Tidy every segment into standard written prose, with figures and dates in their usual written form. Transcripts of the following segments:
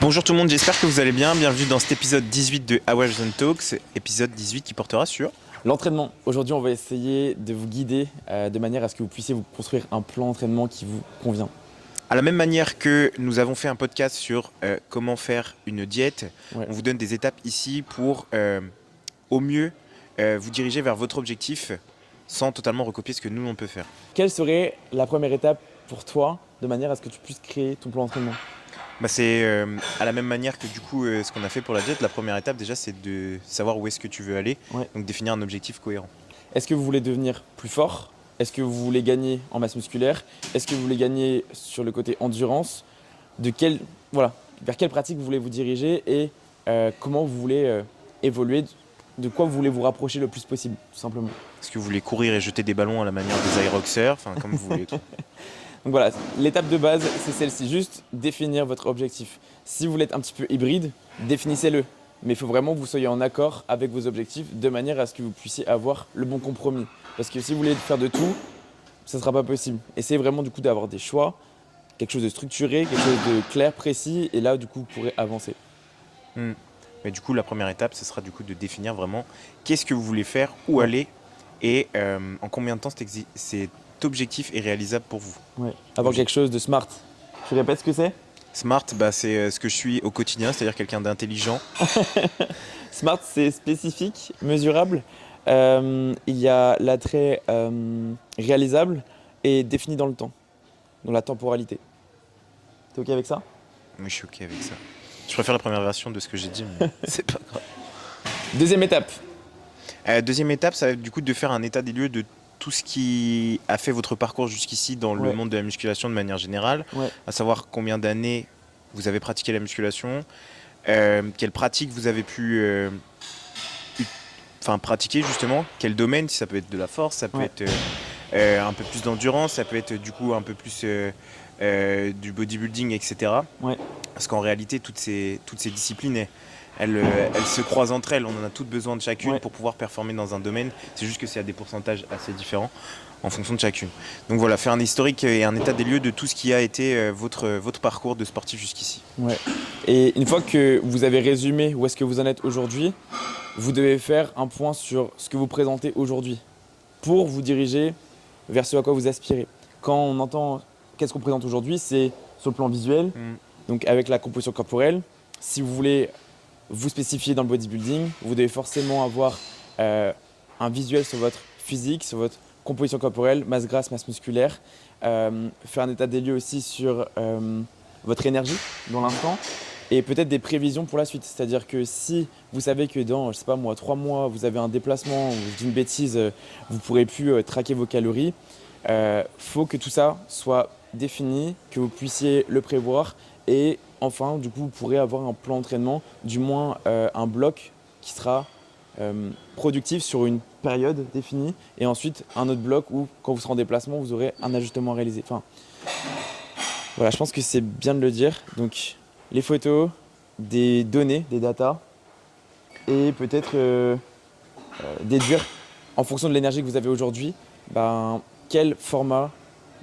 Bonjour tout le monde, j'espère que vous allez bien. Bienvenue dans cet épisode 18 de Our Zone Talks, épisode 18 qui portera sur l'entraînement. Aujourd'hui, on va essayer de vous guider de manière à ce que vous puissiez vous construire un plan d'entraînement qui vous convient. à la même manière que nous avons fait un podcast sur comment faire une diète. Ouais. On vous donne des étapes ici pour au mieux vous diriger vers votre objectif sans totalement recopier ce que nous on peut faire. Quelle serait la première étape pour toi de manière à ce que tu puisses créer ton plan d'entraînement? C'est à la même manière que du coup ce qu'on a fait pour la diète. La première étape déjà c'est de savoir où est-ce que tu veux aller, Ouais. donc définir un objectif cohérent. Est-ce que vous voulez devenir plus fort? Est-ce que vous voulez gagner en masse musculaire? Est-ce que vous voulez gagner sur le côté endurance? Vers quelle pratique vous voulez vous diriger et comment vous voulez évoluer? De quoi vous voulez vous rapprocher le plus possible, tout simplement. Est-ce que vous voulez courir et jeter des ballons à la manière des aéroxers, enfin comme vous voulez. Donc voilà, l'étape de base, c'est celle-ci, juste définir votre objectif. Si vous voulez être un petit peu hybride, définissez-le. Mais il faut vraiment que vous soyez en accord avec vos objectifs de manière à ce que vous puissiez avoir le bon compromis. Parce que si vous voulez faire de tout, ça ne sera pas possible. Essayez vraiment du coup d'avoir des choix, quelque chose de structuré, quelque chose de clair, précis, et là du coup vous pourrez avancer. Mais du coup, la première étape, ce sera du coup de définir vraiment qu'est-ce que vous voulez faire, où aller et en combien de temps cet objectif est réalisable pour vous. Ouais. Avoir quelque chose de smart. Tu répètes ce que c'est? Smart, c'est ce que je suis au quotidien, c'est-à-dire quelqu'un d'intelligent. Smart, c'est spécifique, mesurable. Il y a l'attrait réalisable et défini dans le temps, dans la temporalité. T'es OK avec ça? Oui, je suis OK avec ça. Je préfère la première version de ce que j'ai dit, mais c'est pas grave. Deuxième étape. Deuxième étape, ça va être du coup de faire un état des lieux de tout ce qui a fait votre parcours jusqu'ici dans le monde de la musculation de manière générale, à savoir combien d'années vous avez pratiqué la musculation, quelles pratiques vous avez pu pratiquer justement, quel domaine, si ça peut être de la force, ça peut être un peu plus d'endurance, ça peut être du coup un peu plus du bodybuilding, etc. Parce qu'en réalité, toutes ces disciplines, elles se croisent entre elles. On en a toutes besoin de chacune pour pouvoir performer dans un domaine. C'est juste que c'est à des pourcentages assez différents en fonction de chacune. Donc voilà, faire un historique et un état des lieux de tout ce qui a été votre parcours de sportif jusqu'ici. Ouais. Et une fois que vous avez résumé où est-ce que vous en êtes aujourd'hui, vous devez faire un point sur ce que vous présentez aujourd'hui pour vous diriger vers ce à quoi vous aspirez. Quand on entend qu'est-ce qu'on présente aujourd'hui, c'est sur le plan visuel, donc avec la composition corporelle. Si vous voulez vous spécifier dans le bodybuilding, vous devez forcément avoir un visuel sur votre physique, sur votre composition corporelle, masse grasse, masse musculaire. Faire un état des lieux aussi sur votre énergie dans l'instant et peut-être des prévisions pour la suite. C'est-à-dire que si vous savez que dans, 3 mois, vous avez un déplacement, ou je dis une bêtise, vous ne pourrez plus traquer vos calories, faut que tout ça soit défini, que vous puissiez le prévoir et enfin, du coup, vous pourrez avoir un plan d'entraînement, du moins un bloc qui sera productif sur une période définie et ensuite un autre bloc où, quand vous serez en déplacement, vous aurez un ajustement à réaliser. Enfin, voilà, je pense que c'est bien de le dire. Donc, les photos, des données, des datas et peut-être déduire en fonction de l'énergie que vous avez aujourd'hui, quel format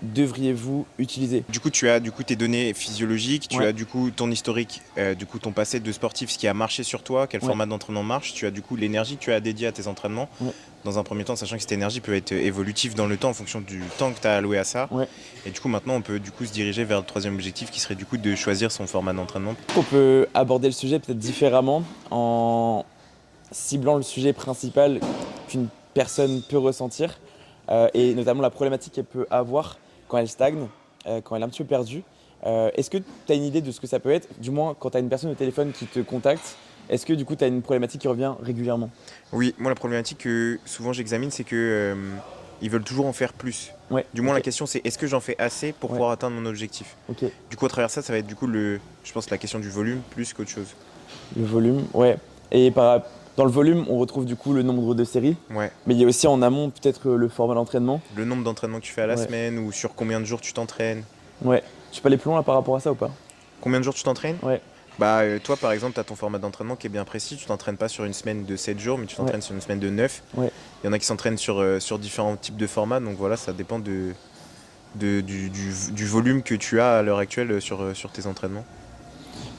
devriez-vous utiliser? Du coup, tu as tes données physiologiques, tu as du coup ton historique, ton passé de sportif, ce qui a marché sur toi, quel format d'entraînement marche, tu as du coup l'énergie que tu as dédiée à tes entraînements. Dans un premier temps, sachant que cette énergie peut être évolutive dans le temps en fonction du temps que tu as alloué à ça. Et du coup, maintenant, on peut du coup se diriger vers le troisième objectif qui serait du coup de choisir son format d'entraînement. On peut aborder le sujet peut-être différemment en ciblant le sujet principal qu'une personne peut ressentir et notamment la problématique qu'elle peut avoir quand elle stagne, quand elle est un petit peu perdue. Est-ce que tu as une idée de ce que ça peut être? Du moins, quand tu as une personne au téléphone qui te contacte, est-ce que du coup tu as une problématique qui revient régulièrement? Oui, moi la problématique que souvent j'examine, c'est que ils veulent toujours en faire plus. Du moins la question c'est est-ce que j'en fais assez pour pouvoir atteindre mon objectif? Du coup à travers ça va être du coup je pense la question du volume plus qu'autre chose. Le volume, Et dans le volume, on retrouve du coup le nombre de séries. Mais il y a aussi en amont peut-être le format d'entraînement. Le nombre d'entraînements que tu fais à la semaine ou sur combien de jours tu t'entraînes. Tu peux aller plus loin là, par rapport à ça ou pas? Combien de jours tu t'entraînes? Toi par exemple, tu as ton format d'entraînement qui est bien précis. Tu t'entraînes pas sur une semaine de 7 jours, mais tu t'entraînes sur une semaine de 9. Il y en a qui s'entraînent sur différents types de formats. Donc voilà, ça dépend du volume que tu as à l'heure actuelle sur tes entraînements.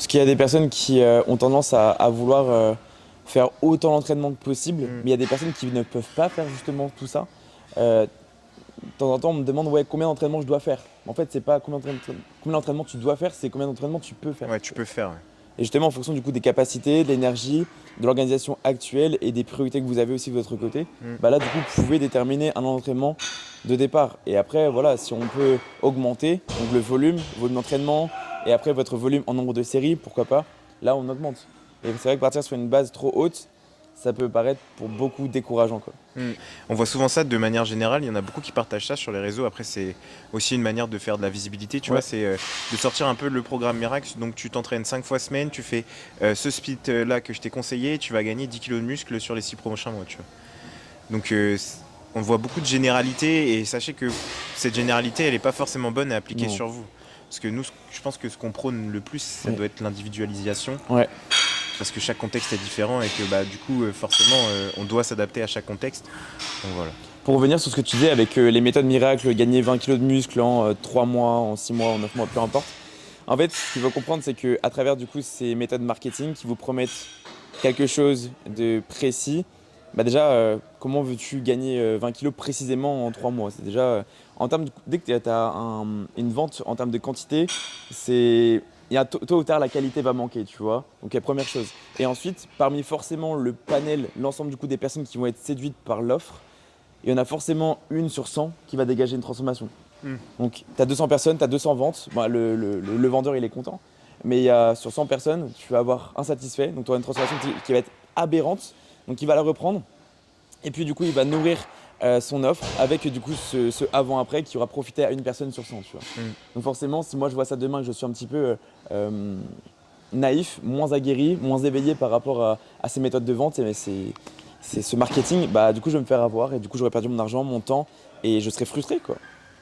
Parce qu'il y a des personnes qui ont tendance à vouloir faire autant d'entraînement que possible, mais il y a des personnes qui ne peuvent pas faire justement tout ça. Euh, de temps en temps, on me demande ouais, combien d'entraînements je dois faire. En fait, c'est pas combien d'entraînements tu dois faire, c'est combien d'entraînements tu peux faire. Ouais, tu peux faire. Ouais. Et justement, en fonction du coup des capacités, de l'énergie, de l'organisation actuelle et des priorités que vous avez aussi de votre côté, bah là, du coup, vous pouvez déterminer un entraînement de départ. Et après, voilà, si on peut augmenter donc le volume d'entraînement et après votre volume en nombre de séries, pourquoi pas, là, on augmente. Et c'est vrai que partir sur une base trop haute, ça peut paraître pour beaucoup décourageant, quoi. On voit souvent ça de manière générale, il y en a beaucoup qui partagent ça sur les réseaux. Après, c'est aussi une manière de faire de la visibilité, tu vois, c'est de sortir un peu le programme miracle. Donc, tu t'entraînes 5 fois semaine, tu fais ce split là que je t'ai conseillé, tu vas gagner 10 kilos de muscle sur les 6 prochains mois, tu vois. Donc, on voit beaucoup de généralités et sachez que cette généralité, elle n'est pas forcément bonne à appliquer sur vous. Parce que nous, je pense que ce qu'on prône le plus, ça doit être l'individualisation. Ouais. Parce que chaque contexte est différent et que bah, du coup, forcément, on doit s'adapter à chaque contexte. Donc voilà. Pour revenir sur ce que tu disais avec les méthodes miracles, gagner 20 kg de muscle en 3 mois, en 6 mois, en 9 mois, peu importe. En fait, ce qu'il faut comprendre, c'est qu'à travers du coup, ces méthodes marketing qui vous promettent quelque chose de précis, bah déjà, comment veux-tu gagner 20 kg précisément en 3 mois? C'est déjà, en termes dès que tu as une vente en termes de quantité, tôt ou tard, la qualité va manquer, tu vois. Donc, la première chose. Et ensuite, parmi forcément le panel, l'ensemble du coup des personnes qui vont être séduites par l'offre, il y en a forcément une sur 100 qui va dégager une transformation. Donc, tu as 200 personnes, tu as 200 ventes. Bah, le vendeur, il est content. Mais sur 100 personnes, tu vas avoir un satisfait. Donc, tu auras une transformation qui va être aberrante. Donc, il va la reprendre. Et puis, du coup, il va nourrir son offre avec du coup ce avant-après qui aura profité à une personne sur 100. Tu vois. Donc, forcément, si moi je vois ça demain que je suis un petit peu naïf, moins aguerri, moins éveillé par rapport à ces méthodes de vente, c'est ce marketing, bah du coup je vais me faire avoir et du coup j'aurais perdu mon argent, mon temps et je serais frustré, quoi.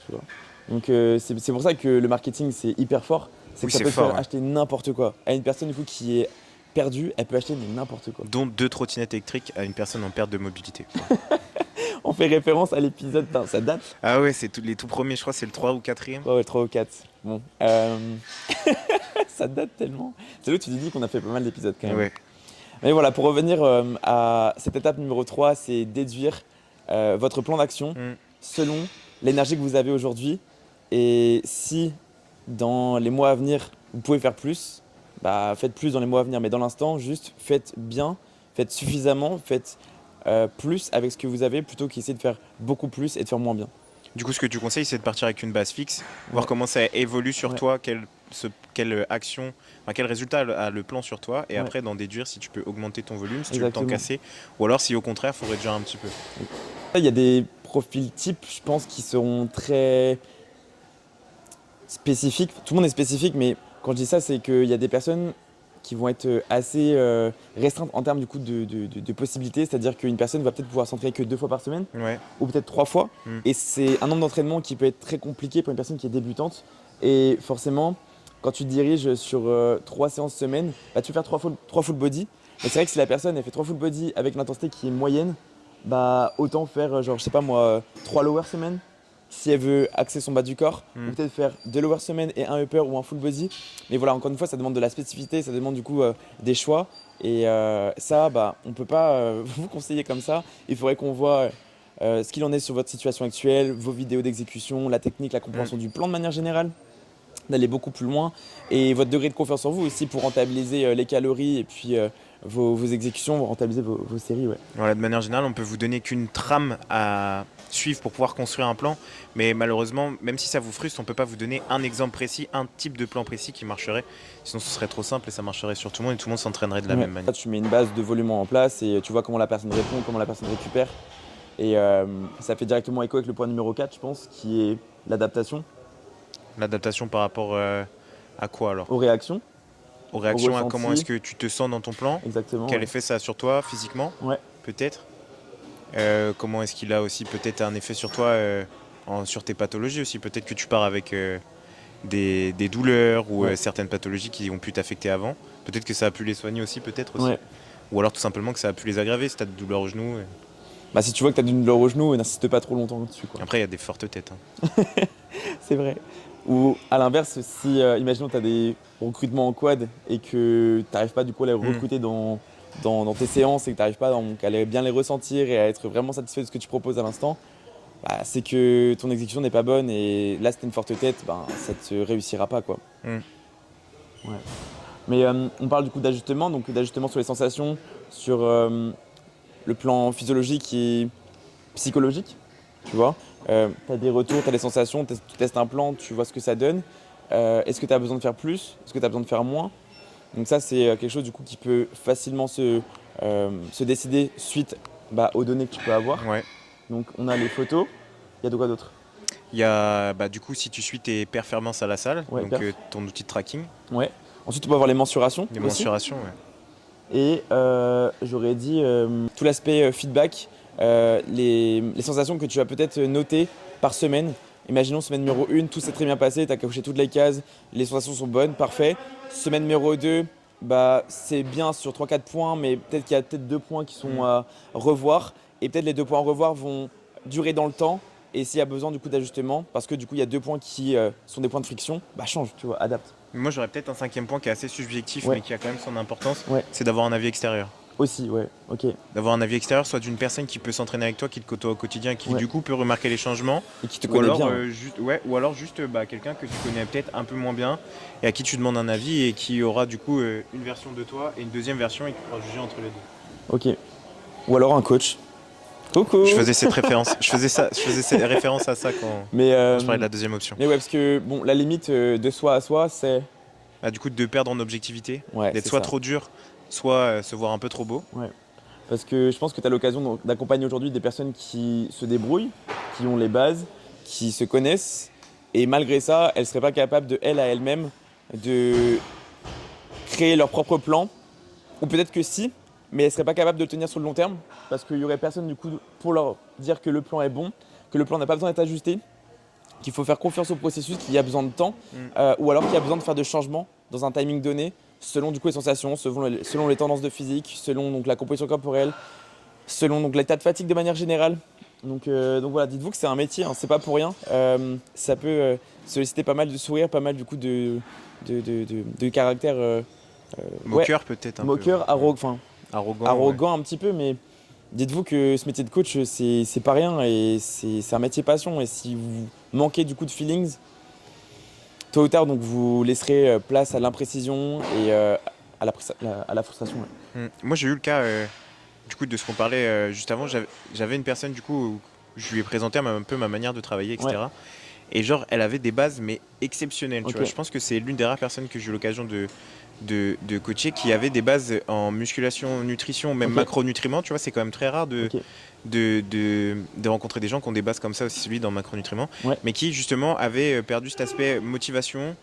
Tu vois. Donc c'est pour ça que le marketing c'est hyper fort, c'est que ça peut faire acheter n'importe quoi. À une personne du coup qui est perdue, elle peut acheter n'importe quoi. Dont 2 trottinettes électriques à une personne en perte de mobilité. On fait référence à l'épisode, ça date. Ah ouais, c'est les tout premiers, je crois c'est le 3 ou 4e. Ouais, 3 ou 4. Bon. Ça date tellement. C'est là où tu te dis qu'on a fait pas mal d'épisodes quand même. Ouais. Mais voilà, pour revenir à cette étape numéro 3, c'est déduire votre plan d'action selon l'énergie que vous avez aujourd'hui. Et si dans les mois à venir, vous pouvez faire plus, bah faites plus dans les mois à venir. Mais dans l'instant, juste faites bien, faites suffisamment, faites plus avec ce que vous avez plutôt qu'essayer de faire beaucoup plus et de faire moins bien. Du coup, ce que tu conseilles, c'est de partir avec une base fixe, voir comment ça évolue sur toi, quelle action, quel résultat a le plan sur toi, et après d'en déduire si tu peux augmenter ton volume, si tu veux le temps casser, ou alors si au contraire, il faut réduire un petit peu. Il y a des profils types, je pense, qui seront très spécifiques. Tout le monde est spécifique, mais quand je dis ça, c'est qu'il y a des personnes qui vont être assez restreintes en termes du coup de possibilités, c'est-à-dire qu'une personne va peut-être pouvoir s'entraîner que 2 fois par semaine, ou peut-être 3 fois, et c'est un nombre d'entraînements qui peut être très compliqué pour une personne qui est débutante, et forcément, quand tu te diriges sur 3 séances semaine, bah, tu vas faire 3 full body, mais c'est vrai que si la personne elle fait 3 full body avec une intensité qui est moyenne, bah autant faire genre je sais pas moi 3 lower semaine si elle veut axer son bas du corps, ou peut-être faire 2 lower semaines et un upper ou un full body. Mais voilà, encore une fois, ça demande de la spécificité, ça demande du coup des choix. Et ça, bah, on ne peut pas vous conseiller comme ça. Il faudrait qu'on voit ce qu'il en est sur votre situation actuelle, vos vidéos d'exécution, la technique, la compréhension du plan de manière générale, d'aller beaucoup plus loin. Et votre degré de confiance en vous aussi pour rentabiliser les calories et puis vos exécutions, rentabiliser vos séries. Ouais. Voilà, de manière générale, on peut vous donner qu'une trame à suivre pour pouvoir construire un plan, mais malheureusement, même si ça vous frustre, on ne peut pas vous donner un exemple précis, un type de plan précis qui marcherait. Sinon, ce serait trop simple et ça marcherait sur tout le monde et tout le monde s'entraînerait de la même manière. Tu mets une base de volume en place et tu vois comment la personne répond, comment la personne récupère. Et ça fait directement écho avec le point numéro 4, je pense, qui est l'adaptation. L'adaptation par rapport à quoi alors? Aux réactions. Aux réactions, à comment est-ce que tu te sens dans ton plan? Exactement. Quel effet ça a sur toi physiquement? Peut-être. Comment est-ce qu'il a aussi peut-être un effet sur toi, sur tes pathologies aussi? Peut-être que tu pars avec des douleurs ou certaines pathologies qui ont pu t'affecter avant. Peut-être que ça a pu les soigner aussi, peut-être aussi. Ou alors tout simplement que ça a pu les aggraver si tu as des douleurs au genou. Bah, si tu vois que tu as une douleur au genou, n'insiste pas trop longtemps dessus. Après, il y a des fortes têtes. C'est vrai. Ou à l'inverse, si imaginons tu as des recrutements en quad et que tu n'arrives pas du coup à les recruter dans tes séances et que tu n'arrives pas donc, à bien les ressentir et à être vraiment satisfait de ce que tu proposes à l'instant, bah, c'est que ton exécution n'est pas bonne et là si tu as une forte tête, ben, ça ne te réussira pas quoi. Ouais. Mais on parle du coup d'ajustement, donc d'ajustement sur les sensations, sur le plan physiologique et psychologique, tu vois. Tu as des retours, tu as des sensations, tu testes un plan, tu vois ce que ça donne. Est-ce que tu as besoin de faire plus? Est-ce que tu as besoin de faire moins? Donc ça, c'est quelque chose du coup qui peut facilement se décider suite aux données que tu peux avoir. Ouais. Donc on a les photos. Il y a de quoi d'autre? Il y a du coup si tu suis tes performances à la salle, Ouais, donc ton outil de tracking. Ouais. Ensuite, on peut avoir les mensurations. Les aussi. mensurations, ouais. Et j'aurais dit tout l'aspect feedback, les sensations que tu vas peut-être noter par semaine. Imaginons semaine numéro 1, tout s'est très bien passé, tu as coché toutes les cases, les sensations sont bonnes, parfait. Semaine numéro 2, c'est bien sur 3-4 points, mais peut-être qu'il y a peut-être 2 points qui sont à revoir. Et peut-être les 2 points à revoir vont durer dans le temps. Et s'il y a besoin du coup d'ajustement, parce que du coup il y a 2 points qui sont des points de friction, change, tu vois, adapte. Moi j'aurais peut-être un 5e point qui est assez subjectif Ouais. mais qui a quand même son importance, Ouais. c'est d'avoir un avis extérieur. Aussi, ouais, ok. D'avoir un avis extérieur, soit d'une personne qui peut s'entraîner avec toi, qui te côtoie au quotidien, qui du coup peut remarquer les changements. Et qui te connaît bien. Ou alors juste quelqu'un que tu connais peut-être un peu moins bien et à qui tu demandes un avis et qui aura du coup une version de toi et une deuxième version et qui pourra juger entre les deux. Ok. Ou alors un coach. Coucou. Je faisais cette référence. Je faisais cette référence à ça quand je parlais de la deuxième option. Mais ouais, parce que bon, la limite de soi à soi, c'est du coup de perdre en objectivité, ouais, d'être soit trop dur, soit se voir un peu trop beau. Ouais. Parce que je pense que tu as l'occasion d'accompagner aujourd'hui des personnes qui se débrouillent, qui ont les bases, qui se connaissent, et malgré ça, elles ne seraient pas capables de elles à elles-mêmes de créer leur propre plan, ou peut-être que si, mais elles ne seraient pas capables de le tenir sur le long terme, parce qu'il n'y aurait personne du coup pour leur dire que le plan est bon, que le plan n'a pas besoin d'être ajusté, qu'il faut faire confiance au processus, qu'il y a besoin de temps, ou alors qu'il y a besoin de faire des changements dans un timing donné, selon du coup les sensations, selon les tendances de physique, selon donc, la composition corporelle, selon donc, l'état de fatigue de manière générale. Donc voilà, dites-vous que c'est un métier, hein, c'est pas pour rien. Ça peut solliciter pas mal de sourires, pas mal du coup de caractère moqueur peut-être un moqueur, peu. Arrogant un petit peu, mais dites-vous que ce métier de coach, c'est pas rien et c'est un métier passion. Et si vous manquez du coup de feelings, tôt ou tard, donc vous laisserez place à l'imprécision et à la frustration. Ouais. Moi, j'ai eu le cas du coup de ce qu'on parlait juste avant. J'avais une personne du coup où je lui ai présenté un peu ma manière de travailler, etc. Ouais. Et genre, elle avait des bases mais exceptionnelles. Tu vois. Je pense que c'est l'une des rares personnes que j'ai eu l'occasion de coacher qui avait des bases en musculation, nutrition, même macronutriments. Tu vois, c'est quand même très rare de rencontrer des gens qui ont des bases comme ça, aussi celui dans macronutriments, mais qui justement avaient perdu cet aspect motivation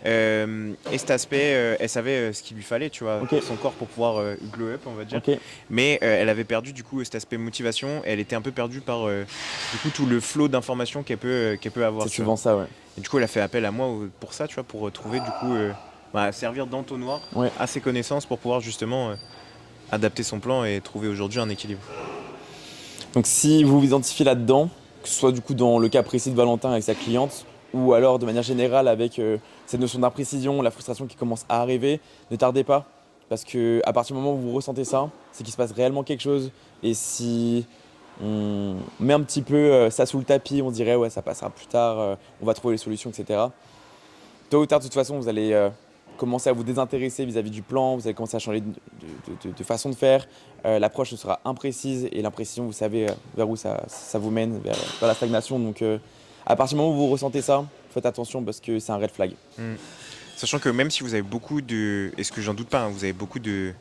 et cet aspect, elle savait ce qu'il lui fallait, tu vois, son corps pour pouvoir glow up, on va dire. Mais elle avait perdu du coup cet aspect motivation. Elle était un peu perdue par du coup tout le flot d'informations qu'elle peut avoir. C'est souvent ça, ouais. Et du coup, elle a fait appel à moi pour ça, tu vois, pour trouver du coup servir d'entonnoir à ses connaissances pour pouvoir justement adapter son plan et trouver aujourd'hui un équilibre. Donc si vous vous identifiez là-dedans, que ce soit du coup dans le cas précis de Valentin avec sa cliente, ou alors de manière générale avec cette notion d'imprécision, la frustration qui commence à arriver, ne tardez pas. Parce qu'à partir du moment où vous ressentez ça, c'est qu'il se passe réellement quelque chose. Et si on met un petit peu ça sous le tapis, on dirait ouais ça passera plus tard, on va trouver les solutions, etc. Tôt ou tard, de toute façon, vous allez commencer à vous désintéresser vis-à-vis du plan, vous allez commencer à changer de façon de faire. L'approche sera imprécise et l'imprécision, vous savez vers où ça vous mène, vers la stagnation. Donc à partir du moment où vous ressentez ça, faites attention parce que c'est un red flag. Sachant que même si vous avez beaucoup de, et ce que j'en doute pas, vous avez beaucoup de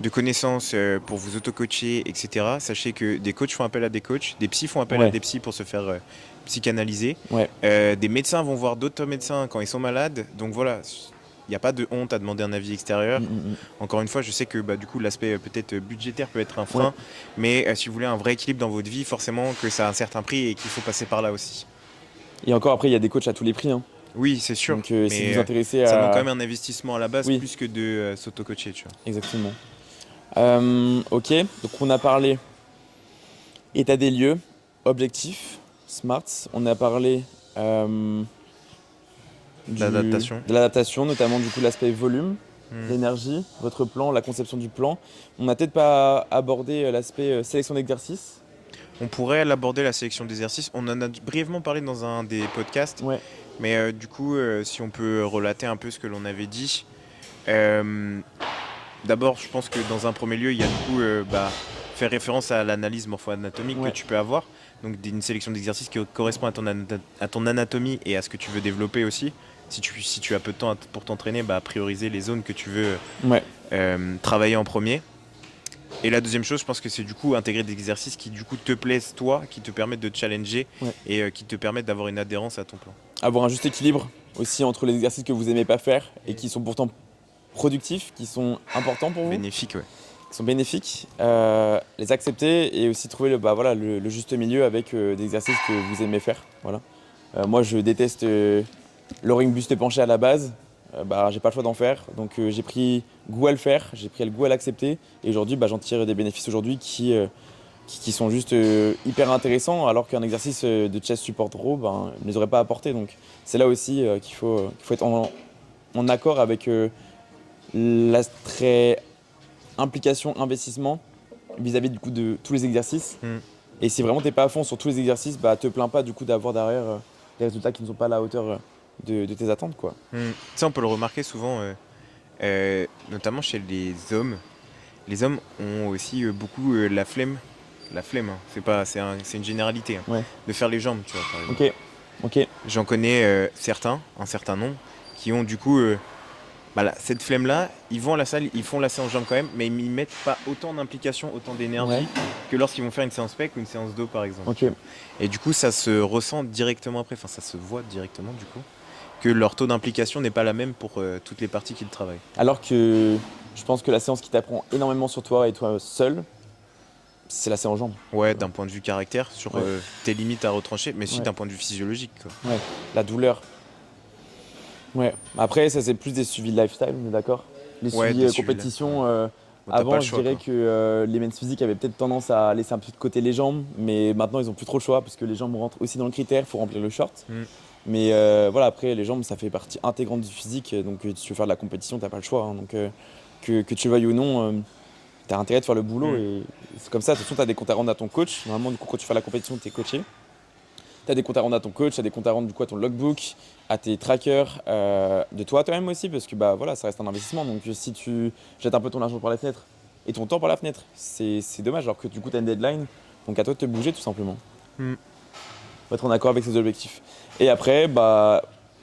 connaissances pour vous auto-coacher, etc. Sachez que des coachs font appel à des coachs, des psys font appel à des psys pour se faire psychanalyser. Des médecins vont voir d'autres médecins quand ils sont malades. Donc voilà, il n'y a pas de honte à demander un avis extérieur. Encore une fois, je sais que du coup l'aspect peut-être budgétaire peut être un frein, mais si vous voulez un vrai équilibre dans votre vie, forcément que ça a un certain prix et qu'il faut passer par là aussi. Et encore après, il y a des coachs à tous les prix. Hein. Oui, c'est sûr. Donc si vous vous intéressez ça demande quand même un investissement à la base plus que de s'auto-coacher. Tu vois. Exactement. Ok, donc on a parlé état des lieux, objectif, SMART. On a parlé de l'adaptation, notamment du coup l'aspect volume, l'énergie, votre plan, la conception du plan. On n'a peut-être pas abordé l'aspect sélection d'exercices. On pourrait l'aborder, la sélection d'exercices. On en a brièvement parlé dans un des podcasts. Ouais. Mais du coup, si on peut relater un peu ce que l'on avait dit. D'abord, je pense que dans un premier lieu, il y a du coup faire référence à l'analyse morpho-anatomique que tu peux avoir. Donc une sélection d'exercices qui correspond à ton anatomie et à ce que tu veux développer aussi. Si tu as peu de temps pour t'entraîner, prioriser les zones que tu veux travailler en premier. Et la deuxième chose, je pense que c'est du coup intégrer des exercices qui du coup te plaisent toi, qui te permettent de te challenger et qui te permettent d'avoir une adhérence à ton plan. Avoir un juste équilibre aussi entre les exercices que vous n'aimez pas faire et qui sont pourtant productifs, qui sont importants pour vous. Bénéfiques, ouais. Qui sont bénéfiques, les accepter et aussi trouver le juste milieu avec des exercices que vous aimez faire. Voilà. Moi, je déteste le ring buste penché à la base. J'ai pas le choix d'en faire, donc j'ai pris goût à le faire, j'ai pris le goût à l'accepter et aujourd'hui j'en tire des bénéfices aujourd'hui qui sont juste hyper intéressants, alors qu'un exercice de chest support row ne les aurait pas apportés. Donc c'est là aussi qu'il faut être en accord avec l'attrait implication investissement vis-à-vis du coup de tous les exercices. Et si vraiment t'es pas à fond sur tous les exercices, te plains pas du coup d'avoir derrière des résultats qui ne sont pas à la hauteur de tes attentes, quoi. Ça, on peut le remarquer souvent, notamment chez les hommes. Les hommes ont aussi beaucoup la flemme. La flemme, hein. C'est une généralité de faire les jambes, tu vois, par exemple. Ok. J'en connais un certain nombre, qui ont du coup cette flemme-là. Ils vont à la salle, ils font la séance jambes quand même, mais ils mettent pas autant d'implication, autant d'énergie que lorsqu'ils vont faire une séance pec ou une séance dos, par exemple. Et du coup, ça se ressent directement après, ça se voit directement du coup, que leur taux d'implication n'est pas la même pour toutes les parties qu'ils travaillent. Alors que je pense que la séance qui t'apprend énormément sur toi et toi seul, c'est la séance jambes. Ouais, d'un point de vue caractère, sur tes limites à retrancher, mais aussi d'un point de vue physiologique, quoi. Ouais, la douleur. Ouais, après ça c'est plus des suivis de lifestyle, on est d'accord. Les suivis compétition, avant je dirais que les men's physiques avaient peut-être tendance à laisser un peu de côté les jambes, mais maintenant ils ont plus trop le choix parce que les jambes rentrent aussi dans le critère, il faut remplir le short. Mais après les jambes ça fait partie intégrante du physique, donc si tu veux faire de la compétition t'as pas le choix, hein. Donc que tu le veuilles ou non, t'as intérêt de faire le boulot et c'est comme ça. De toute façon t'as des comptes à rendre à ton coach, normalement du coup quand tu fais la compétition t'es coaché. Tu as des comptes à rendre à ton coach, tu as des comptes à rendre du coup à ton logbook, à tes trackers, de toi-même aussi, parce que ça reste un investissement. Donc si tu jettes un peu ton argent par la fenêtre et ton temps par la fenêtre, c'est dommage, alors que du coup tu as une deadline. Donc à toi de te bouger tout simplement. Faut être en accord avec ses objectifs. Et après,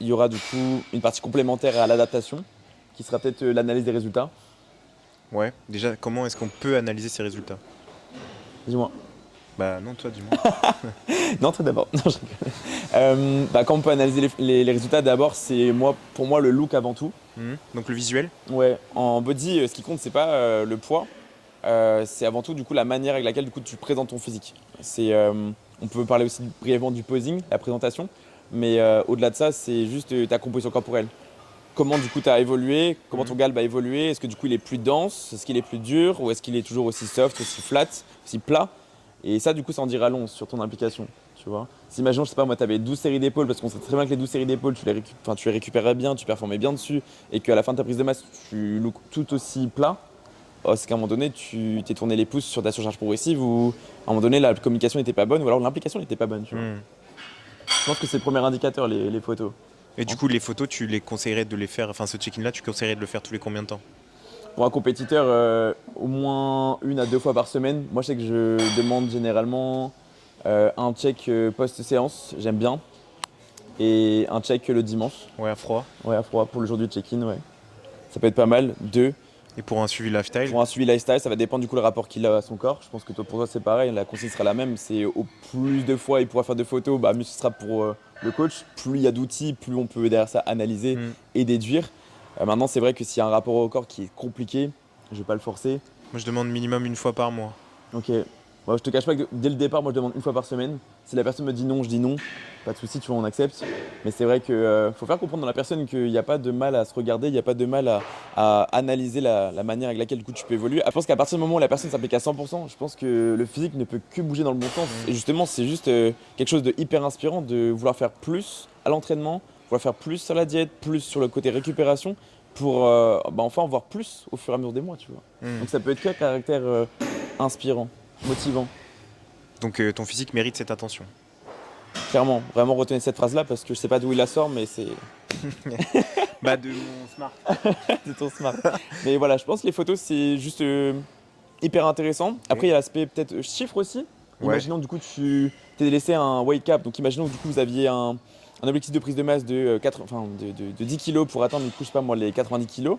il y aura du coup une partie complémentaire à l'adaptation, qui sera peut-être l'analyse des résultats. Ouais, déjà, comment est-ce qu'on peut analyser ces résultats ? Dis-moi. Non, toi, dis-moi. Non, toi d'abord. Non, je rigole. Quand on peut analyser les résultats, d'abord, c'est pour moi le look avant tout. Donc le visuel ? Ouais, en body, ce qui compte, c'est pas le poids, c'est avant tout du coup la manière avec laquelle du coup, tu présentes ton physique. On peut parler aussi brièvement du posing, la présentation, mais au-delà de ça, c'est juste ta composition corporelle. Comment du coup tu as évolué, comment ton galbe a évolué, est-ce que du coup il est plus dense, est-ce qu'il est plus dur, ou est-ce qu'il est toujours aussi soft, aussi flat, aussi plat. Et ça, du coup, ça en dira long sur ton implication, tu vois. Si, imaginons, je sais pas, moi, tu avais 12 séries d'épaules, parce qu'on sait très bien que les 12 séries d'épaules, tu les récupérais bien, tu performais bien dessus, et qu'à la fin de ta prise de masse, tu look tout aussi plat, c'est qu'à un moment donné, tu t'es tourné les pouces sur ta surcharge progressive, ou à un moment donné, la communication n'était pas bonne, ou alors l'implication n'était pas bonne, tu vois. Je pense que c'est le premier indicateur, les photos. Et du coup, les photos, tu les conseillerais de les faire, enfin, ce check-in-là, tu conseillerais de le faire tous les combien de temps ? Pour un compétiteur, au moins 1 à 2 fois par semaine. Moi, je sais que je demande généralement un check post-séance, j'aime bien. Et un check le dimanche. Ouais, à froid. Ouais, à froid, pour le jour du check-in, ouais. Ça peut être pas mal. 2. Et pour un suivi lifestyle ? Pour un suivi lifestyle, ça va dépendre du coup le rapport qu'il a à son corps. Je pense que pour toi, c'est pareil. La consigne sera la même. C'est au plus de fois il pourra faire de photos, mieux ce sera pour le coach. Plus il y a d'outils, plus on peut derrière ça analyser et déduire. Maintenant, c'est vrai que s'il y a un rapport au corps qui est compliqué, je vais pas le forcer. Moi, je demande minimum 1 fois par mois. Ok. Je te cache pas que dès le départ, moi, je demande 1 fois par semaine. Si la personne me dit non, je dis non. Pas de souci, tu vois, on accepte. Mais c'est vrai qu'il faut faire comprendre dans la personne qu'il n'y a pas de mal à se regarder, il n'y a pas de mal à analyser la manière avec laquelle du coup, tu peux évoluer. Je pense qu'à partir du moment où la personne s'applique à 100%, je pense que le physique ne peut que bouger dans le bon sens. Et justement, c'est juste quelque chose de hyper inspirant de vouloir faire plus à l'entraînement, pourrais faire plus sur la diète, plus sur le côté récupération pour enfin en voir plus au fur et à mesure des mois, tu vois. Donc ça peut être qu'un caractère inspirant, motivant. Donc ton physique mérite cette attention. Clairement, vraiment retenez cette phrase-là parce que je sais pas d'où il la sort, mais c'est... Bah de mon smart. de ton smart. Mais voilà, je pense que les photos, c'est juste hyper intéressant. Après, il y a l'aspect peut-être chiffre aussi. Ouais. Imaginons du coup, tu t'es laissé un weight cap. Donc imaginons que du coup, vous aviez un objectif de prise de masse de 10 kg pour atteindre, du coup, je sais pas moi, les 90 kg.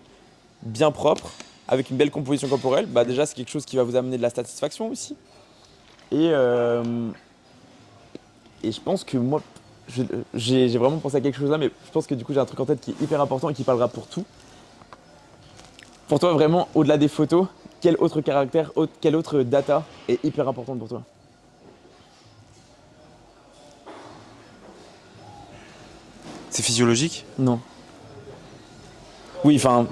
Bien propre, avec une belle composition corporelle. Bah déjà, c'est quelque chose qui va vous amener de la satisfaction aussi. Et je pense que moi, j'ai vraiment pensé à quelque chose là, mais je pense que du coup j'ai un truc en tête qui est hyper important et qui parlera pour tout. Pour toi, vraiment, au-delà des photos, quel autre caractère, quelle autre data est hyper importante pour toi? C'est physiologique? Non. Oui, enfin,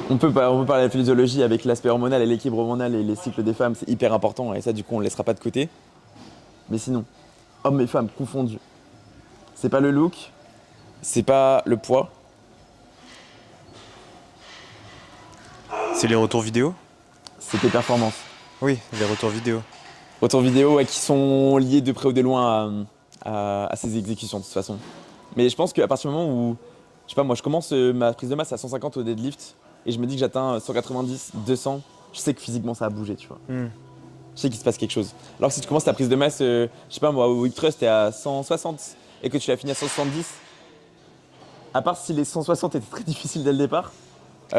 on peut parler de la physiologie avec l'aspect hormonal et l'équilibre hormonal et les cycles des femmes, c'est hyper important et ça, du coup, on ne laissera pas de côté. Mais sinon, hommes et femmes confondus. C'est pas le look, c'est pas le poids. C'est les retours vidéo? C'est tes performances. Oui, les retours vidéo. Retours vidéo qui sont liés de près ou de loin à ces exécutions de toute façon. Mais je pense qu'à partir du moment où, je sais pas moi, je commence ma prise de masse à 150 au deadlift et je me dis que j'atteins 190, 200, je sais que physiquement ça a bougé, tu vois. Je sais qu'il se passe quelque chose. Alors que si tu commences ta prise de masse, je sais pas moi, au weak thrust, t'es à 160 et que tu l'as fini à 170, à part si les 160 étaient très difficiles dès le départ,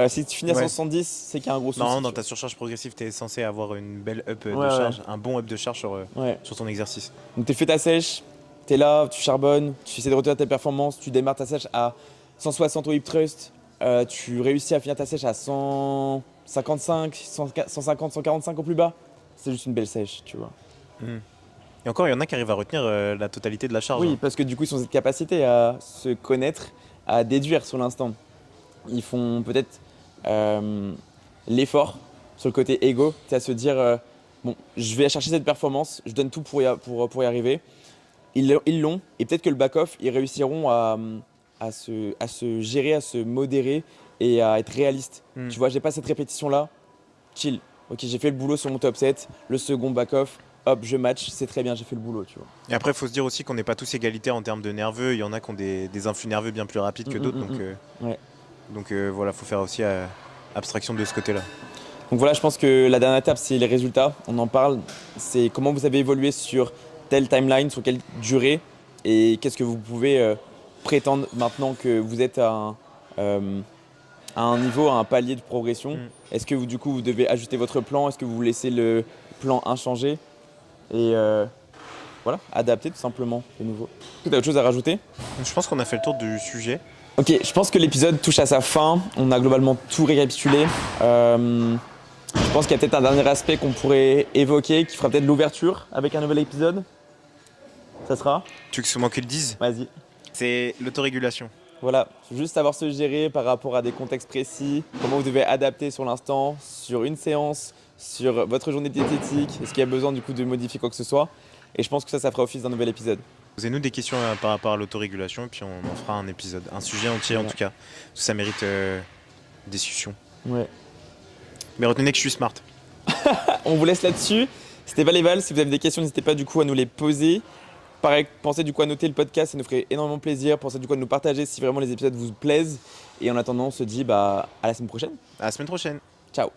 si tu finis à 170, c'est qu'il y a un gros souci. Non, dans ta surcharge progressive, tu es censé avoir une belle up de charge, un bon up de charge sur ton exercice. Donc tu fais ta sèche, tu es là, tu charbonnes, tu essaies de retourner tes performances, tu démarres ta sèche à 160 au hip thrust, tu réussis à finir ta sèche à 155, 150, 145 au plus bas. C'est juste une belle sèche, tu vois. Et encore, il y en a qui arrivent à retenir la totalité de la charge. Oui, parce que du coup, ils ont cette capacité à se connaître, à déduire sur l'instant. Ils font peut-être l'effort sur le côté ego, c'est à se dire bon, je vais chercher cette performance, je donne tout pour y arriver. Ils l'ont, et peut-être que le back-off, ils réussiront à se gérer, à se modérer et à être réaliste. Tu vois, j'ai pas cette répétition-là, chill. Ok, j'ai fait le boulot sur mon top 7, le second back-off, hop, je match, c'est très bien, j'ai fait le boulot, tu vois. Et après, il faut se dire aussi qu'on n'est pas tous égalitaires en termes de nerveux. Il y en a qui ont des influx nerveux bien plus rapides que d'autres. Donc voilà, il faut faire aussi abstraction de ce côté-là. Donc voilà, je pense que la dernière étape, c'est les résultats. On en parle. C'est comment vous avez évolué sur telle timeline, sur quelle durée, et qu'est-ce que vous pouvez prétendre maintenant que vous êtes à un niveau, à un palier de progression. Est-ce que du coup, vous devez ajuster votre plan? Est-ce que vous laissez le plan inchangé? Et voilà, adapter tout simplement de nouveau. Est-ce que tu as autre chose à rajouter? Je pense qu'on a fait le tour du sujet. Ok, je pense que l'épisode touche à sa fin. On a globalement tout récapitulé. Je pense qu'il y a peut-être un dernier aspect qu'on pourrait évoquer, qui fera peut-être l'ouverture avec un nouvel épisode. Ça sera? Tu veux que c'est moi qui le dise? Vas-y. C'est l'autorégulation. Voilà, juste savoir se gérer par rapport à des contextes précis, comment vous devez adapter sur l'instant, sur une séance, sur votre journée diététique, est-ce qu'il y a besoin du coup de modifier quoi que ce soit. Et je pense que ça fera office d'un nouvel épisode. Posez-nous des questions par rapport à l'autorégulation et puis on en fera un épisode, un sujet entier en tout cas. Ça mérite discussion. Ouais. Mais retenez que je suis smart. On vous laisse là-dessus. C'était Valéval. Si vous avez des questions, n'hésitez pas du coup à nous les poser. Pareil, pensez du coup à noter le podcast, ça nous ferait énormément plaisir. Pensez du coup à nous partager si vraiment les épisodes vous plaisent. Et en attendant, on se dit à la semaine prochaine. À la semaine prochaine. Ciao.